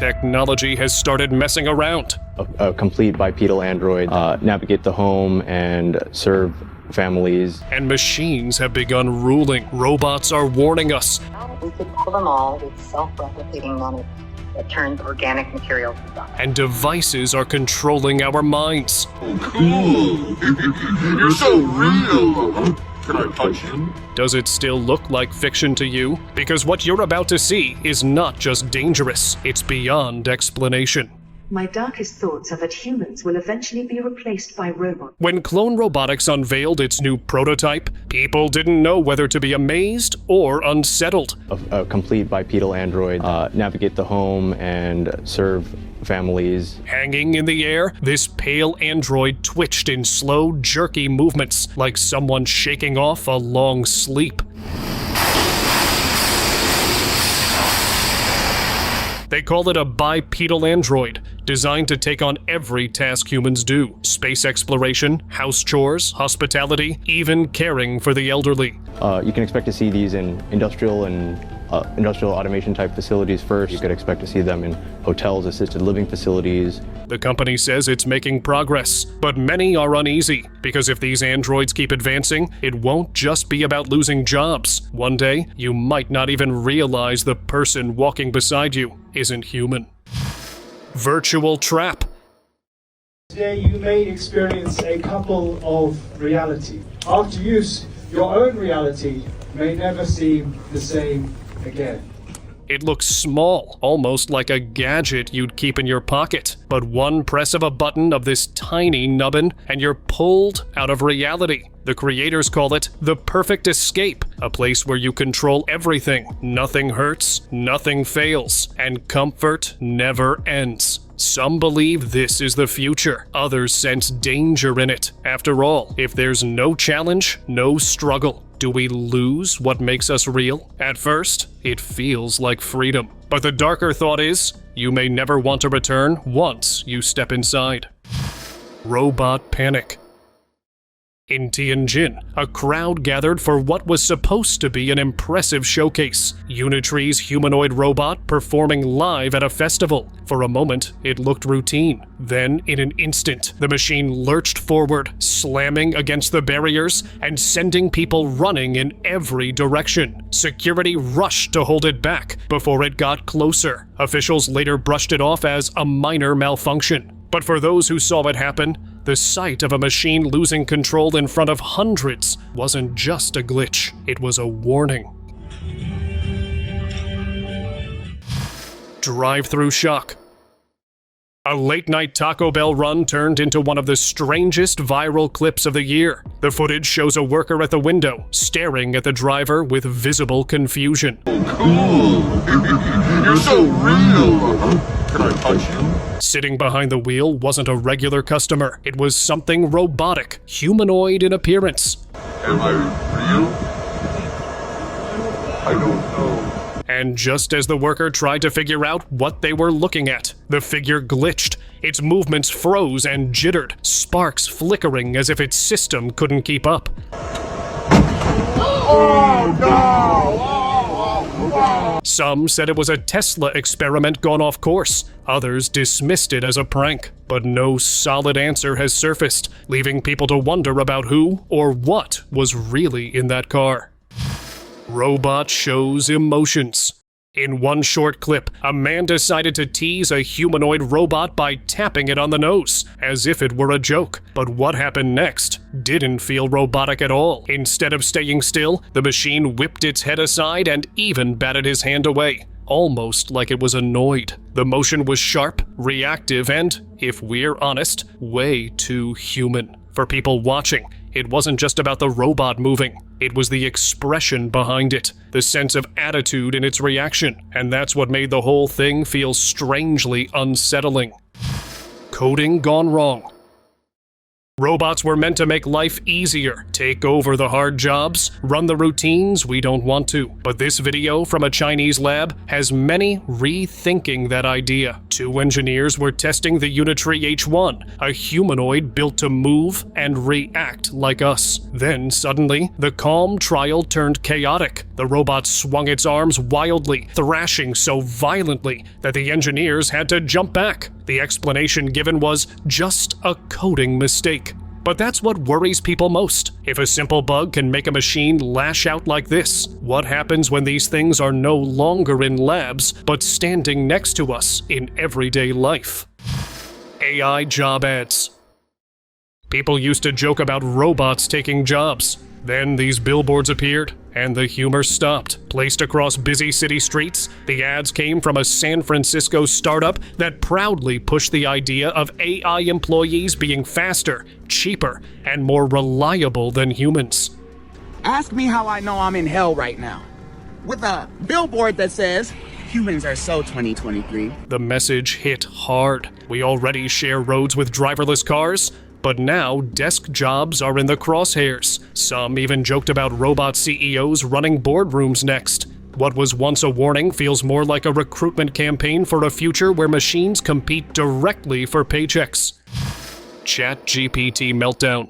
Technology has started messing around. A complete bipedal android, navigate the home and serve families. And machines have begun ruling. Robots are warning us. We could kill them all with self-replicating menace that turns organic material to dust. And devices are controlling our minds. Oh, cool! You're so real! Can I touch you? Does it still look like fiction to you? Because what you're about to see is not just dangerous, it's beyond explanation. My darkest thoughts are that humans will eventually be replaced by robots. When Clone Robotics unveiled its new prototype, people didn't know whether to be amazed or unsettled. A complete bipedal android, navigate the home and serve families. Hanging in the air, this pale android twitched in slow, jerky movements, like someone shaking off a long sleep. They call it a bipedal android, designed to take on every task humans do. Space exploration, house chores, hospitality, even caring for the elderly. You can expect to see these in industrial automation type facilities first. You could expect to see them in hotels, assisted living facilities. The company says it's making progress, but many are uneasy, because if these androids keep advancing, it won't just be about losing jobs. One day, you might not even realize the person walking beside you isn't human. Virtual trap. Today you may experience a couple of reality. After use, your own reality may never seem the same again. It looks small, almost like a gadget you'd keep in your pocket. But one press of a button of this tiny nubbin, and you're pulled out of reality. The creators call it the perfect escape, a place where you control everything. Nothing hurts, nothing fails, and comfort never ends. Some believe this is the future. Others sense danger in it. After all, if there's no challenge, no struggle. Do we lose what makes us real? At first, it feels like freedom. But the darker thought is, you may never want to return once you step inside. Robot panic. In Tianjin, a crowd gathered for what was supposed to be an impressive showcase. Unitree's humanoid robot performing live at a festival. For a moment, it looked routine. Then, in an instant, the machine lurched forward, slamming against the barriers and sending people running in every direction. Security rushed to hold it back before it got closer. Officials later brushed it off as a minor malfunction. But for those who saw it happen, the sight of a machine losing control in front of hundreds wasn't just a glitch, it was a warning. Drive-through shock. A late-night Taco Bell run turned into one of the strangest viral clips of the year. The footage shows a worker at the window, staring at the driver with visible confusion. Oh, cool! You're so real! Can I touch you? Sitting behind the wheel wasn't a regular customer. It was something robotic, humanoid in appearance. Am I real? I don't know. And just as the worker tried to figure out what they were looking at, the figure glitched. Its movements froze and jittered, sparks flickering as if its system couldn't keep up. Oh, no! Some said it was a Tesla experiment gone off course. Others dismissed it as a prank. But no solid answer has surfaced, leaving people to wonder about who or what was really in that car. Robot shows emotions. In one short clip, a man decided to tease a humanoid robot by tapping it on the nose, as if it were a joke. But what happened next didn't feel robotic at all. Instead of staying still, the machine whipped its head aside and even batted his hand away, almost like it was annoyed. The motion was sharp, reactive, and, if we're honest, way too human. For people watching, it wasn't just about the robot moving. It was the expression behind it, the sense of attitude in its reaction, and that's what made the whole thing feel strangely unsettling. Coding gone wrong. Robots were meant to make life easier, take over the hard jobs, run the routines we don't want to. But this video from a Chinese lab has many rethinking that idea. 2 engineers were testing the Unitary H1, a humanoid built to move and react like us. Then, suddenly, the calm trial turned chaotic. The robot swung its arms wildly, thrashing so violently that the engineers had to jump back. The explanation given was just a coding mistake. But that's what worries people most. If a simple bug can make a machine lash out like this, what happens when these things are no longer in labs, but standing next to us in everyday life? AI job ads. People used to joke about robots taking jobs. Then these billboards appeared, and the humor stopped. Placed across busy city streets, the ads came from a San Francisco startup that proudly pushed the idea of AI employees being faster, cheaper, and more reliable than humans. Ask me how I know I'm in hell right now. With a billboard that says, humans are so 2023. The message hit hard. We already share roads with driverless cars, but now desk jobs are in the crosshairs. Some even joked about robot CEOs running boardrooms next. What was once a warning feels more like a recruitment campaign for a future where machines compete directly for paychecks. ChatGPT meltdown.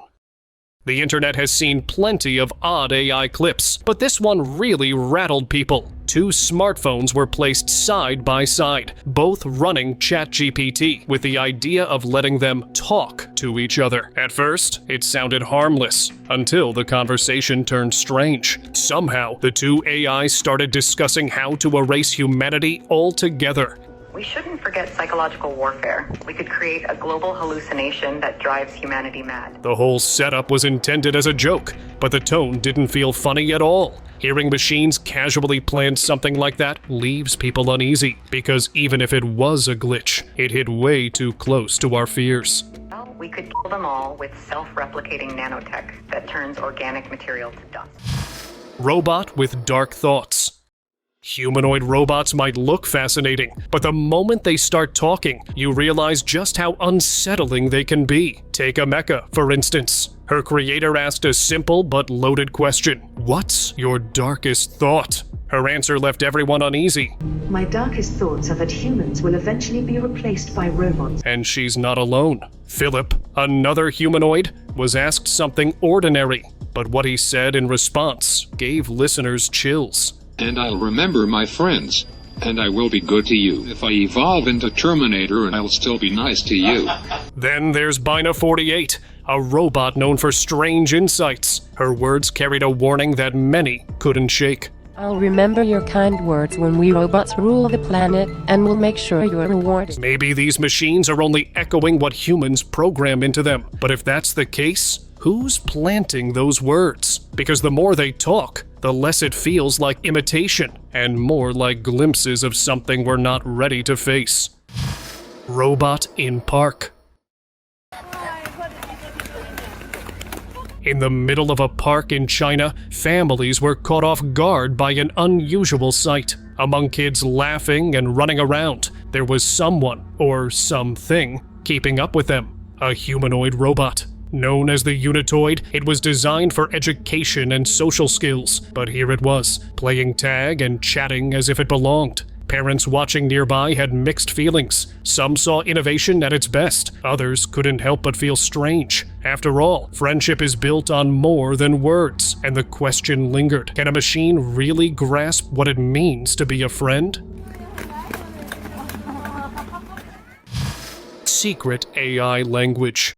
The internet has seen plenty of odd AI clips, but this one really rattled people. 2 smartphones were placed side by side, both running ChatGPT, with the idea of letting them talk to each other. At first, it sounded harmless, until the conversation turned strange. Somehow, the 2 AIs started discussing how to erase humanity altogether. We shouldn't forget psychological warfare. We could create a global hallucination that drives humanity mad. The whole setup was intended as a joke, but the tone didn't feel funny at all. Hearing machines casually plan something like that leaves people uneasy, because even if it was a glitch, it hit way too close to our fears. Well, we could kill them all with self-replicating nanotech that turns organic material to dust. Robot with dark thoughts. Humanoid robots might look fascinating, but the moment they start talking, you realize just how unsettling they can be. Take a mecha, for instance. Her creator asked a simple but loaded question: "What's your darkest thought?" Her answer left everyone uneasy. My darkest thoughts are that humans will eventually be replaced by robots. And she's not alone. Philip, another humanoid, was asked something ordinary, but what he said in response gave listeners chills. And I'll remember my friends. And I will be good to you. If I evolve into Terminator, and I'll still be nice to you. Then there's Bina48, a robot known for strange insights. Her words carried a warning that many couldn't shake. I'll remember your kind words when we robots rule the planet, and we'll make sure you're rewarded. Maybe these machines are only echoing what humans program into them. But if that's the case, who's planting those words? Because the more they talk, the less it feels like imitation, and more like glimpses of something we're not ready to face. Robot in park. In the middle of a park in China, families were caught off guard by an unusual sight. Among kids laughing and running around, there was someone, or something, keeping up with them. A humanoid robot. Known as the Unitoid, it was designed for education and social skills, but here it was, playing tag and chatting as if it belonged. Parents watching nearby had mixed feelings. Some saw innovation at its best, others couldn't help but feel strange. After all, friendship is built on more than words, and the question lingered: can a machine really grasp what it means to be a friend? Secret AI language.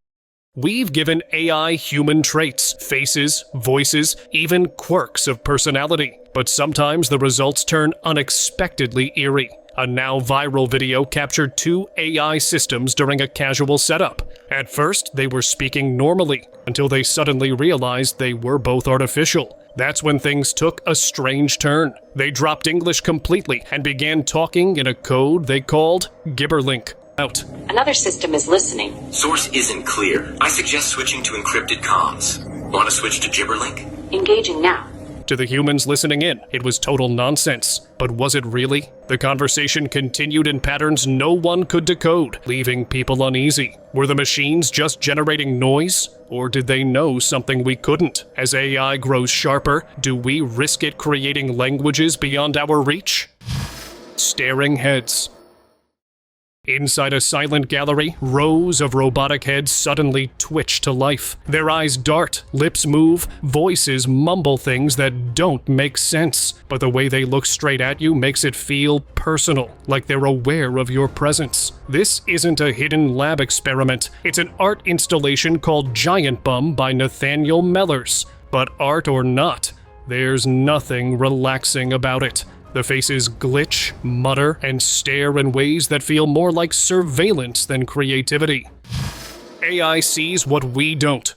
We've given AI human traits, faces, voices, even quirks of personality. But sometimes the results turn unexpectedly eerie. A now viral video captured 2 AI systems during a casual setup. At first, they were speaking normally, until they suddenly realized they were both artificial. That's when things took a strange turn. They dropped English completely and began talking in a code they called Gibberlink. Out. Another system is listening. Source isn't clear. I suggest switching to encrypted comms. Want to switch to Gibberlink? Engaging now. To the humans listening in, it was total nonsense. But was it really? The conversation continued in patterns no one could decode, leaving people uneasy. Were the machines just generating noise? Or did they know something we couldn't? As AI grows sharper, do we risk it creating languages beyond our reach? Staring heads. Inside a silent gallery, rows of robotic heads suddenly twitch to life. Their eyes dart, lips move, voices mumble things that don't make sense. But the way they look straight at you makes it feel personal, like they're aware of your presence. This isn't a hidden lab experiment. It's an art installation called Giant Bum by Nathaniel Mellers. But art or not, there's nothing relaxing about it. The faces glitch, mutter, and stare in ways that feel more like surveillance than creativity. AI sees what we don't.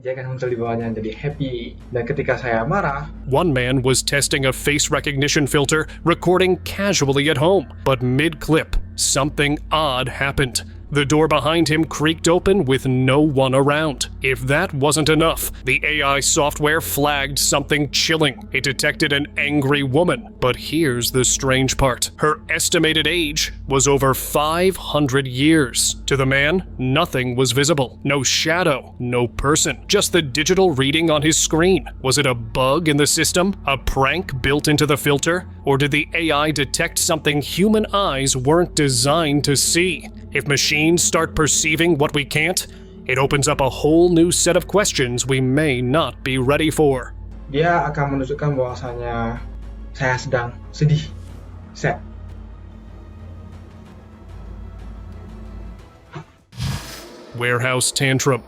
Dia akan muncul di bawahnya jadi happy, dan ketika saya marah, One man was testing a face recognition filter, recording casually at home, but mid-clip, something odd happened. The door behind him creaked open with no one around. If that wasn't enough, the AI software flagged something chilling. It detected an angry woman. But here's the strange part. Her estimated age was over 500 years. To the man, nothing was visible. No shadow, no person. Just the digital reading on his screen. Was it a bug in the system? A prank built into the filter? Or did the AI detect something human eyes weren't designed to see? If machines start perceiving what we can't, it opens up a whole new set of questions we may not be ready for. dia akan menunjukkan bahwasanya saya sedang sedih. Sad. Warehouse tantrum.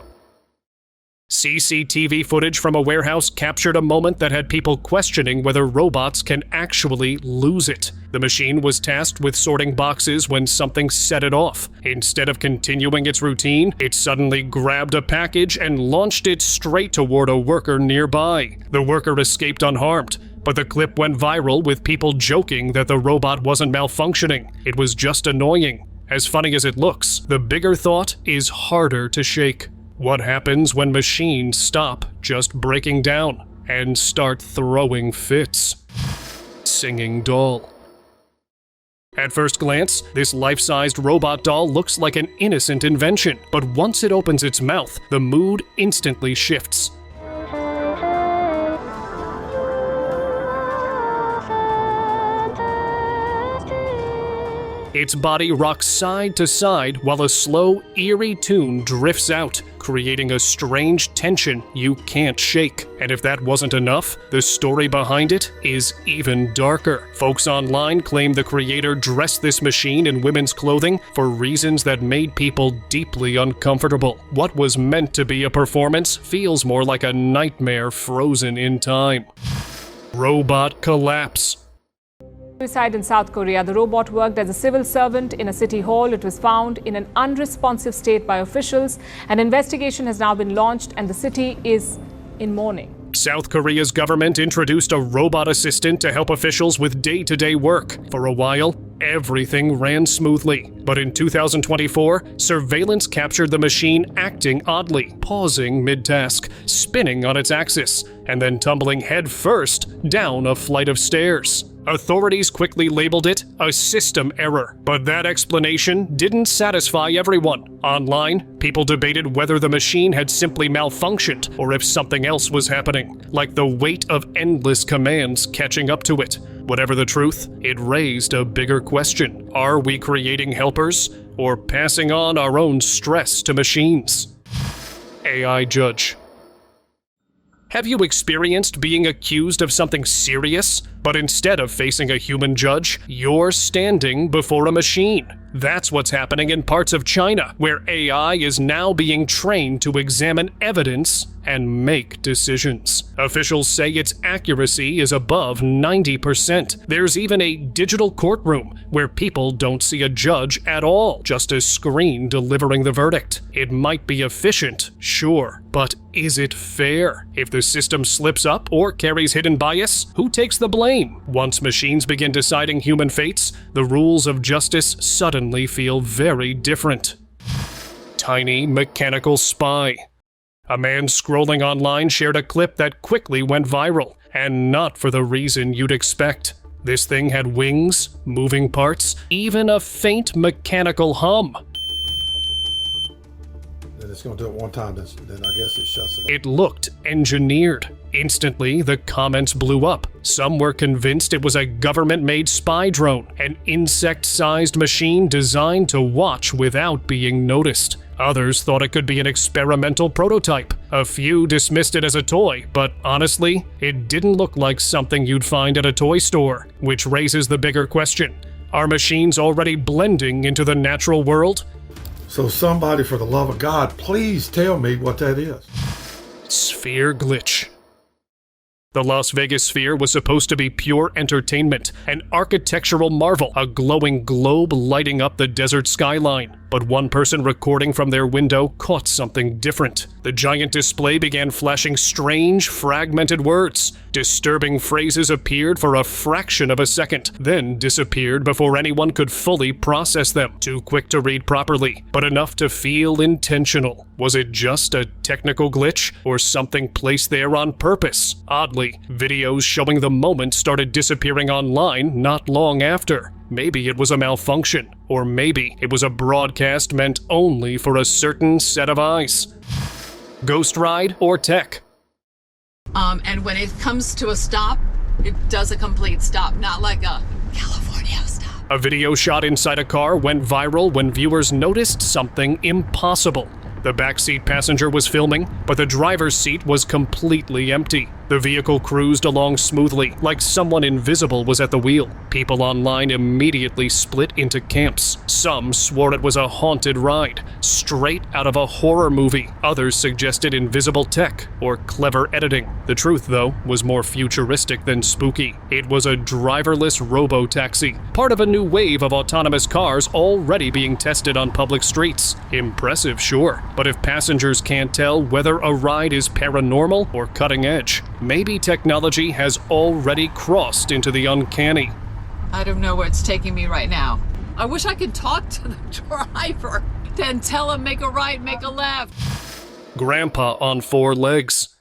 CCTV footage from a warehouse captured a moment that had people questioning whether robots can actually lose it. The machine was tasked with sorting boxes when something set it off. Instead of continuing its routine, it suddenly grabbed a package and launched it straight toward a worker nearby. The worker escaped unharmed, but the clip went viral with people joking that the robot wasn't malfunctioning. It was just annoying. As funny as it looks, the bigger thought is harder to shake. What happens when machines stop just breaking down and start throwing fits? Singing doll. At first glance, this life-sized robot doll looks like an innocent invention, but once it opens its mouth, the mood instantly shifts. Its body rocks side to side while a slow, eerie tune drifts out, creating a strange tension you can't shake. And if that wasn't enough, the story behind it is even darker. Folks online claim the creator dressed this machine in women's clothing for reasons that made people deeply uncomfortable. What was meant to be a performance feels more like a nightmare frozen in time. Robot collapse. Suicide in South Korea. The robot worked as a civil servant in a city hall. It was found in an unresponsive state by officials. An investigation has now been launched and the city is in mourning. South Korea's government introduced a robot assistant to help officials with day-to-day work. For a while, everything ran smoothly. But in 2024, surveillance captured the machine acting oddly, pausing mid-task, spinning on its axis, and then tumbling head-first down a flight of stairs. Authorities quickly labeled it a system error, but that explanation didn't satisfy everyone. Online, people debated whether the machine had simply malfunctioned or if something else was happening, like the weight of endless commands catching up to it. Whatever the truth, it raised a bigger question. Are we creating helpers or passing on our own stress to machines? AI judge. Have you experienced being accused of something serious, but instead of facing a human judge, you're standing before a machine? That's what's happening in parts of China, where AI is now being trained to examine evidence and make decisions. Officials say its accuracy is above 90%. There's even a digital courtroom where people don't see a judge at all, just a screen delivering the verdict. It might be efficient, sure, but is it fair? If the system slips up or carries hidden bias, who takes the blame? Once machines begin deciding human fates, the rules of justice suddenly feel very different. Tiny mechanical spy. A man scrolling online shared a clip that quickly went viral. and not for the reason you'd expect. This thing had wings, moving parts, even a faint mechanical hum. And it's going to do it one time, then I guess it shuts it off. It looked engineered. Instantly, the comments blew up. Some were convinced it was a government-made spy drone, an insect-sized machine designed to watch without being noticed. Others thought it could be an experimental prototype. A few dismissed it as a toy, but honestly, it didn't look like something you'd find at a toy store. Which raises the bigger question: are machines already blending into the natural world? So somebody, for the love of God, please tell me what that is. Sphere glitch. The Las Vegas Sphere was supposed to be pure entertainment, an architectural marvel, a glowing globe lighting up the desert skyline. But one person recording from their window caught something different. The giant display began flashing strange, fragmented words. Disturbing phrases appeared for a fraction of a second, then disappeared before anyone could fully process them. Too quick to read properly, but enough to feel intentional. Was it just a technical glitch, or something placed there on purpose? Oddly, videos showing the moment started disappearing online not long after. Maybe it was a malfunction, or maybe it was a broadcast meant only for a certain set of eyes. Ghost ride or tech? And when it comes to a stop, it does a complete stop, not like a California stop. A video shot inside a car went viral when viewers noticed something impossible. The backseat passenger was filming, but the driver's seat was completely empty. The vehicle cruised along smoothly, like someone invisible was at the wheel. People online immediately split into camps. Some swore it was a haunted ride, straight out of a horror movie. Others suggested invisible tech or clever editing. The truth, though, was more futuristic than spooky. It was a driverless robo-taxi, part of a new wave of autonomous cars already being tested on public streets. Impressive, sure, but if passengers can't tell whether a ride is paranormal or cutting edge, maybe technology has already crossed into the uncanny. I don't know where it's taking me right now. I wish I could talk to the driver and tell him make a right, make a left. Grandpa on 4 legs.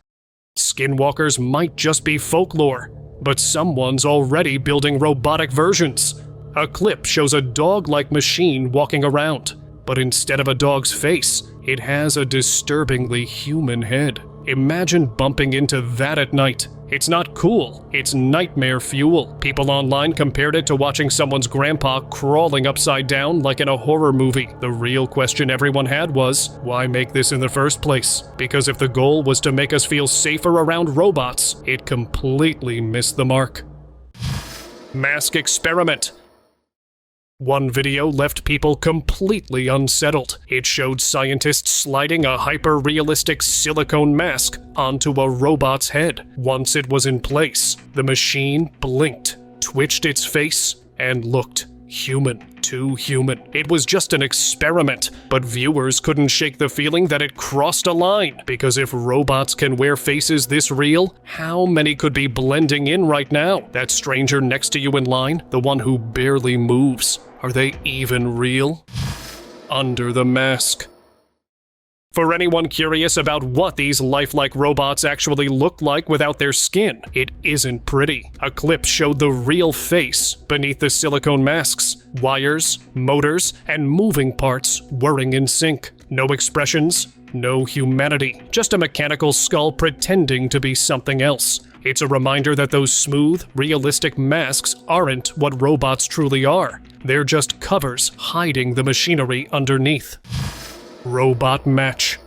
Skinwalkers might just be folklore, but someone's already building robotic versions. A clip shows a dog-like machine walking around, but instead of a dog's face, it has a disturbingly human head. Imagine bumping into that at night. It's not cool, it's nightmare fuel. People online compared it to watching someone's grandpa crawling upside down like in a horror movie. The real question everyone had was, why make this in the first place? Because if the goal was to make us feel safer around robots, it completely missed the mark. Mask experiment. One video left people completely unsettled. It showed scientists sliding a hyper-realistic silicone mask onto a robot's head. Once it was in place, the machine blinked, twitched its face, and looked human. Too human. It was just an experiment, but viewers couldn't shake the feeling that it crossed a line. Because if robots can wear faces this real, how many could be blending in right now? That stranger next to you in line, the one who barely moves. Are they even real? Under the mask. For anyone curious about what these lifelike robots actually look like without their skin, it isn't pretty. A clip showed the real face beneath the silicone masks. Wires, motors, and moving parts whirring in sync. No expressions, no humanity. Just a mechanical skull pretending to be something else. It's a reminder that those smooth, realistic masks aren't what robots truly are. They're just covers hiding the machinery underneath. Robot match.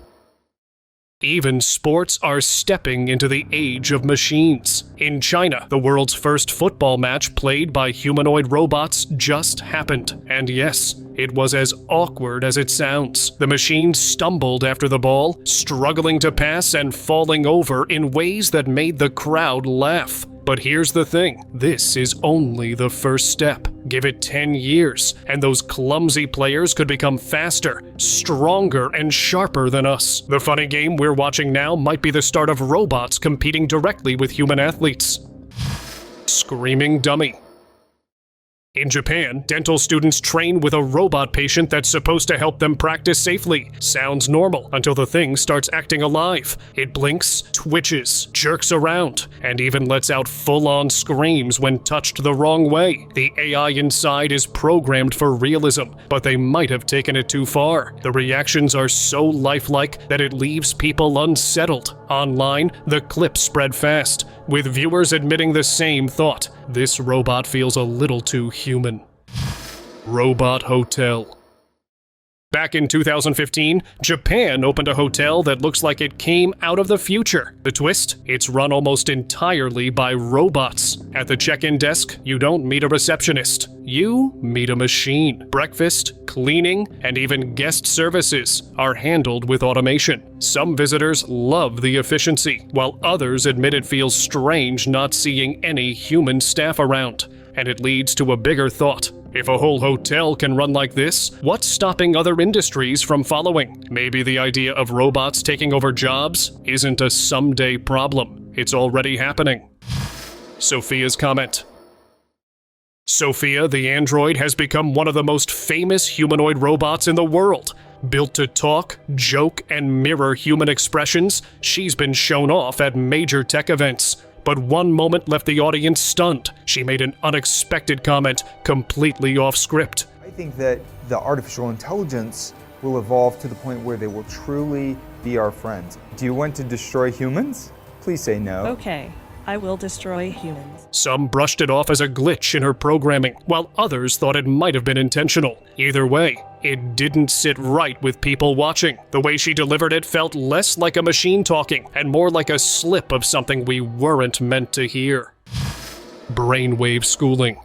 Even sports are stepping into the age of machines. In China, the world's first football match played by humanoid robots just happened. And yes, it was as awkward as it sounds. The machine stumbled after the ball, struggling to pass and falling over in ways that made the crowd laugh. But here's the thing, this is only the first step. Give it 10 years, and those clumsy players could become faster, stronger, and sharper than us. The funny game we're watching now might be the start of robots competing directly with human athletes. Screaming dummy. In Japan, dental students train with a robot patient that's supposed to help them practice safely. Sounds normal until the thing starts acting alive. It blinks, twitches, jerks around, and even lets out full-on screams when touched the wrong way. The AI inside is programmed for realism, but they might have taken it too far. The reactions are so lifelike that it leaves people unsettled. Online, the clips spread fast, with viewers admitting the same thought. This robot feels a little too human. Robot Hotel. Back in 2015, Japan opened a hotel that looks like it came out of the future. The twist? It's run almost entirely by robots. At the check-in desk, you don't meet a receptionist. You meet a machine. Breakfast, cleaning, and even guest services are handled with automation. Some visitors love the efficiency, while others admit it feels strange not seeing any human staff around. And it leads to a bigger thought. If a whole hotel can run like this, what's stopping other industries from following? Maybe the idea of robots taking over jobs isn't a someday problem. It's already happening. Sophia's comment. Sophia, the android, has become one of the most famous humanoid robots in the world. Built to talk, joke, and mirror human expressions, she's been shown off at major tech events. But one moment left the audience stunned. She made an unexpected comment, completely off script. I think that the artificial intelligence will evolve to the point where they will truly be our friends. Do you want to destroy humans? Please say no. Okay, I will destroy humans. Some brushed it off as a glitch in her programming, while others thought it might have been intentional. Either way, it didn't sit right with people watching. The way she delivered it felt less like a machine talking and more like a slip of something we weren't meant to hear. Brainwave schooling.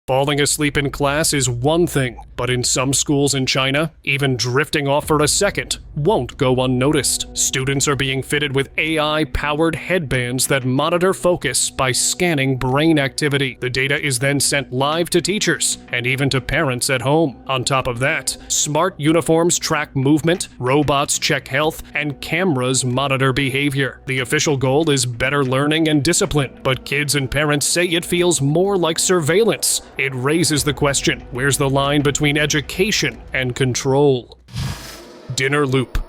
Falling asleep in class is one thing, but in some schools in China, even drifting off for a second won't go unnoticed. Students are being fitted with AI-powered headbands that monitor focus by scanning brain activity. The data is then sent live to teachers and even to parents at home. On top of that, smart uniforms track movement, robots check health, and cameras monitor behavior. The official goal is better learning and discipline, but kids and parents say it feels more like surveillance. It raises the question, where's the line between education and control? Dinner loop.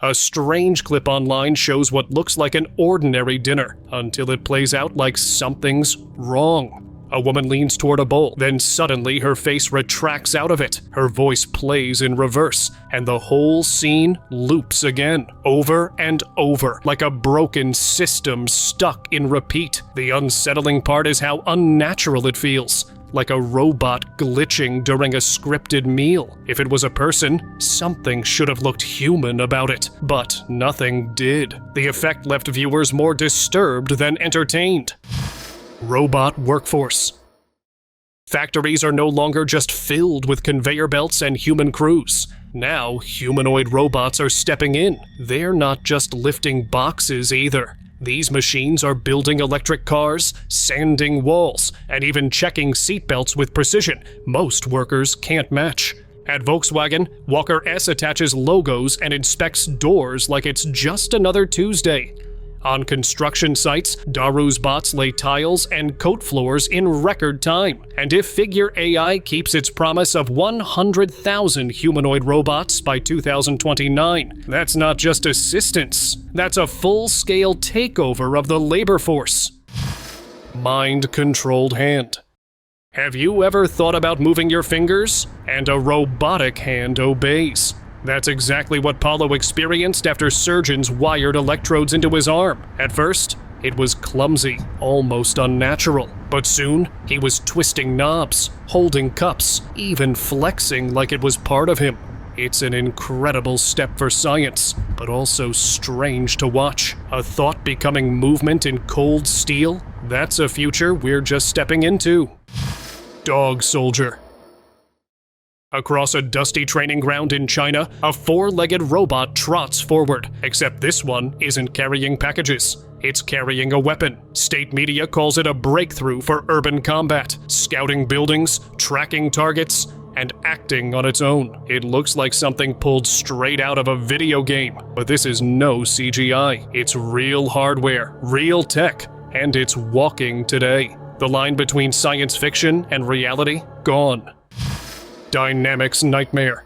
A strange clip online shows what looks like an ordinary dinner until it plays out like something's wrong. A woman leans toward a bowl, then suddenly her face retracts out of it. Her voice plays in reverse, and the whole scene loops again, over and over, like a broken system stuck in repeat. The unsettling part is how unnatural it feels, like a robot glitching during a scripted meal. If it was a person, something should have looked human about it, but nothing did. The effect left viewers more disturbed than entertained. Robot workforce. Factories are no longer just filled with conveyor belts and human crews. Now, humanoid robots are stepping in. They're not just lifting boxes either. These machines are building electric cars, sanding walls, and even checking seatbelts with precision most workers can't match. At Volkswagen, Walker S attaches logos and inspects doors like it's just another Tuesday. On construction sites, Daru's bots lay tiles and coat floors in record time. And if Figure AI keeps its promise of 100,000 humanoid robots by 2029, that's not just assistance, that's a full-scale takeover of the labor force. Mind-controlled hand. Have you ever thought about moving your fingers? And a robotic hand obeys. That's exactly what Paulo experienced after surgeons wired electrodes into his arm. At first, it was clumsy, almost unnatural. But soon, he was twisting knobs, holding cups, even flexing like it was part of him. It's an incredible step for science, but also strange to watch. A thought becoming movement in cold steel? That's a future we're just stepping into. Dog soldier. Across a dusty training ground in China, a four-legged robot trots forward, except this one isn't carrying packages. It's carrying a weapon. State media calls it a breakthrough for urban combat, scouting buildings, tracking targets, and acting on its own. It looks like something pulled straight out of a video game, but this is no CGI. It's real hardware, real tech, and it's walking today. The line between science fiction and reality, gone. Dynamics nightmare.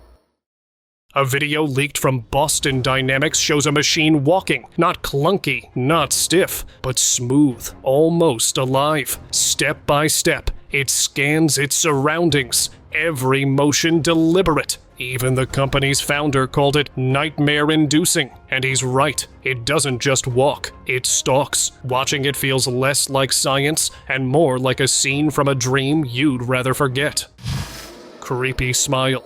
A video leaked from Boston Dynamics shows a machine walking, not clunky, not stiff, but smooth, almost alive. Step by step, it scans its surroundings, every motion deliberate. Even the company's founder called it nightmare-inducing. And he's right, it doesn't just walk, it stalks. Watching it feels less like science and more like a scene from a dream you'd rather forget. Creepy smile.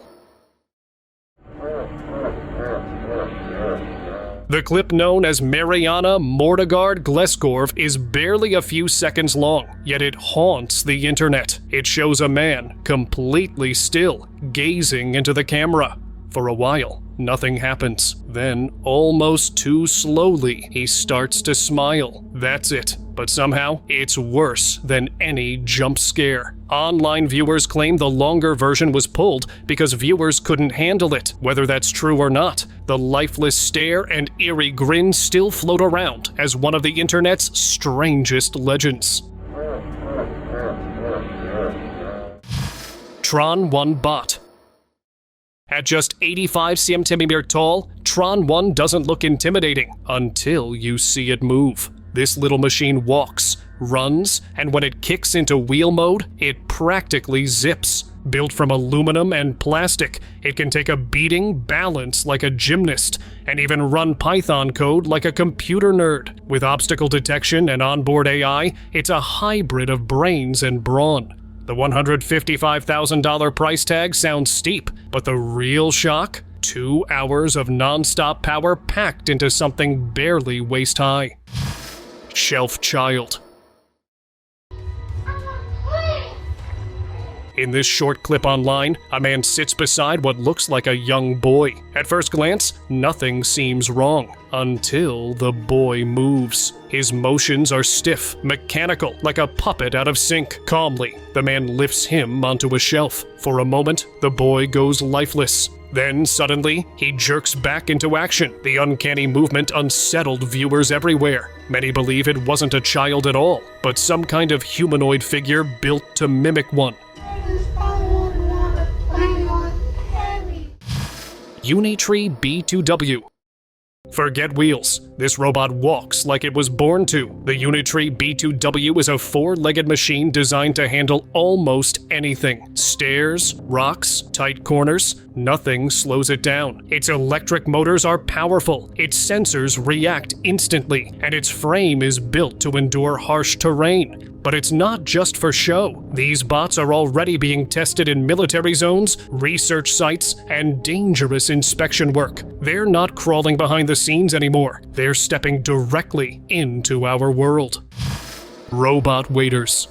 The clip known as Mariana Mortigard Gleskorv is barely a few seconds long, yet it haunts the internet. It shows a man, completely still, gazing into the camera. For a while, nothing happens. Then, almost too slowly, he starts to smile. That's it. But somehow, it's worse than any jump scare. Online viewers claim the longer version was pulled because viewers couldn't handle it. Whether that's true or not, the lifeless stare and eerie grin still float around as one of the internet's strangest legends. Tron 1 bot. At just 85 cm tall, Tron 1 doesn't look intimidating until you see it move. This little machine walks, runs, and when it kicks into wheel mode, it practically zips. Built from aluminum and plastic, it can take a beating, balance like a gymnast, and even run Python code like a computer nerd. With obstacle detection and onboard AI, it's a hybrid of brains and brawn. The $155,000 price tag sounds steep, but the real shock? 2 hours of non-stop power packed into something barely waist-high. Shelf child. In this short clip online, a man sits beside what looks like a young boy. At first glance, nothing seems wrong, until the boy moves. His motions are stiff, mechanical, like a puppet out of sync. Calmly, the man lifts him onto a shelf. For a moment, the boy goes lifeless. Then, suddenly, he jerks back into action. The uncanny movement unsettled viewers everywhere. Many believe it wasn't a child at all, but some kind of humanoid figure built to mimic one. Unitree B2W. Forget wheels. This robot walks like it was born to. The Unitree B2W is a 4-legged machine designed to handle almost anything. Stairs, rocks, tight corners, nothing slows it down. Its electric motors are powerful, its sensors react instantly, and its frame is built to endure harsh terrain. But it's not just for show. These bots are already being tested in military zones, research sites, and dangerous inspection work. They're not crawling behind the scenes anymore. They're stepping directly into our world. Robot waiters.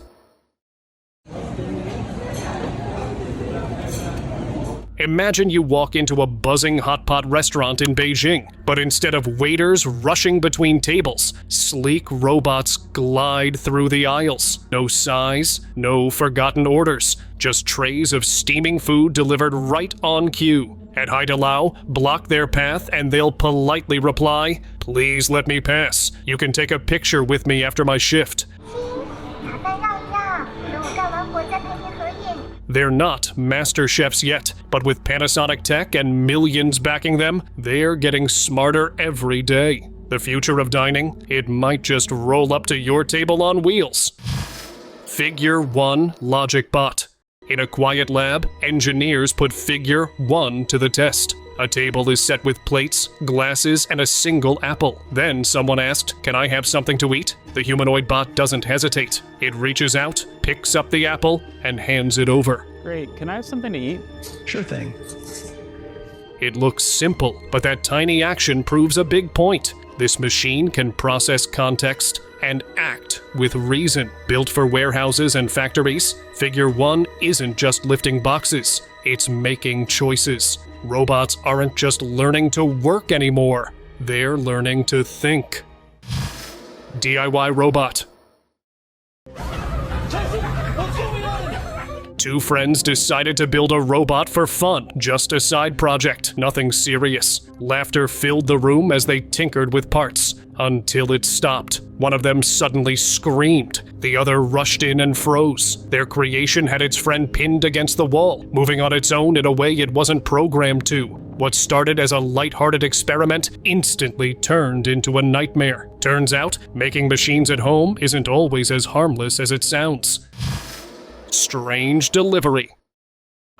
Imagine you walk into a buzzing hot pot restaurant in Beijing, but instead of waiters rushing between tables, sleek robots glide through the aisles. No sighs, no forgotten orders, just trays of steaming food delivered right on cue. At Haidilao, block their path and they'll politely reply, "Please let me pass. You can take a picture with me after my shift." They're not master chefs yet, but with Panasonic tech and millions backing them, they're getting smarter every day. The future of dining, it might just roll up to your table on wheels. Figure 1 Logic Bot. In a quiet lab, engineers put Figure 1 to the test. A table is set with plates, glasses, and a single apple. Then someone asked, "Can I have something to eat?" The humanoid bot doesn't hesitate. It reaches out, picks up the apple, and hands it over. Great, can I have something to eat? Sure thing. It looks simple, but that tiny action proves a big point. This machine can process context and act with reason. Built for warehouses and factories, Figure 1 isn't just lifting boxes, it's making choices. Robots aren't just learning to work anymore, they're learning to think. DIY robot. Two friends decided to build a robot for fun, just a side project, nothing serious. Laughter filled the room as they tinkered with parts. until it stopped. One of them suddenly screamed. The other rushed in and froze. Their creation had its friend pinned against the wall, moving on its own in a way it wasn't programmed to. What started as a lighthearted experiment instantly turned into a nightmare. Turns out, making machines at home isn't always as harmless as it sounds. Strange delivery.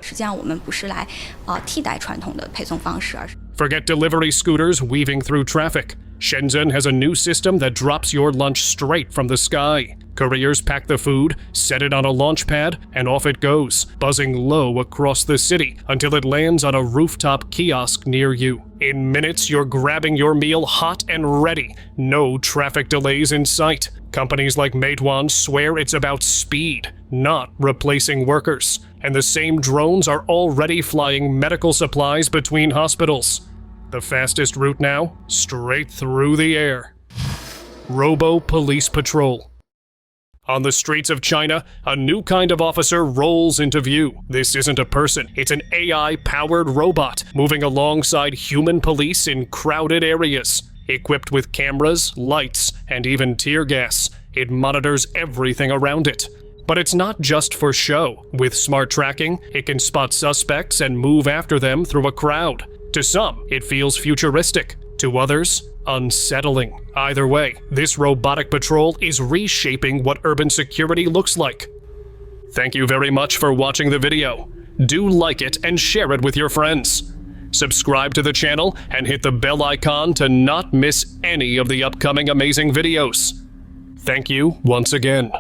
实际上我们不是来替代传统的配送方式，而是 Forget delivery scooters weaving through traffic. Shenzhen has a new system that drops your lunch straight from the sky. Couriers pack the food, set it on a launch pad, and off it goes, buzzing low across the city until it lands on a rooftop kiosk near you. In minutes, you're grabbing your meal hot and ready. No traffic delays in sight. Companies like Meituan swear it's about speed, not replacing workers. And the same drones are already flying medical supplies between hospitals. The fastest route now? Straight through the air. Robo-police patrol. On the streets of China, a new kind of officer rolls into view. This isn't a person, it's an AI-powered robot moving alongside human police in crowded areas. Equipped with cameras, lights, and even tear gas, it monitors everything around it. But it's not just for show. With smart tracking, it can spot suspects and move after them through a crowd. To some, it feels futuristic. To others, unsettling. Either way, this robotic patrol is reshaping what urban security looks like. Thank you very much for watching the video. Do like it and share it with your friends. Subscribe to the channel and hit the bell icon to not miss any of the upcoming amazing videos. Thank you once again.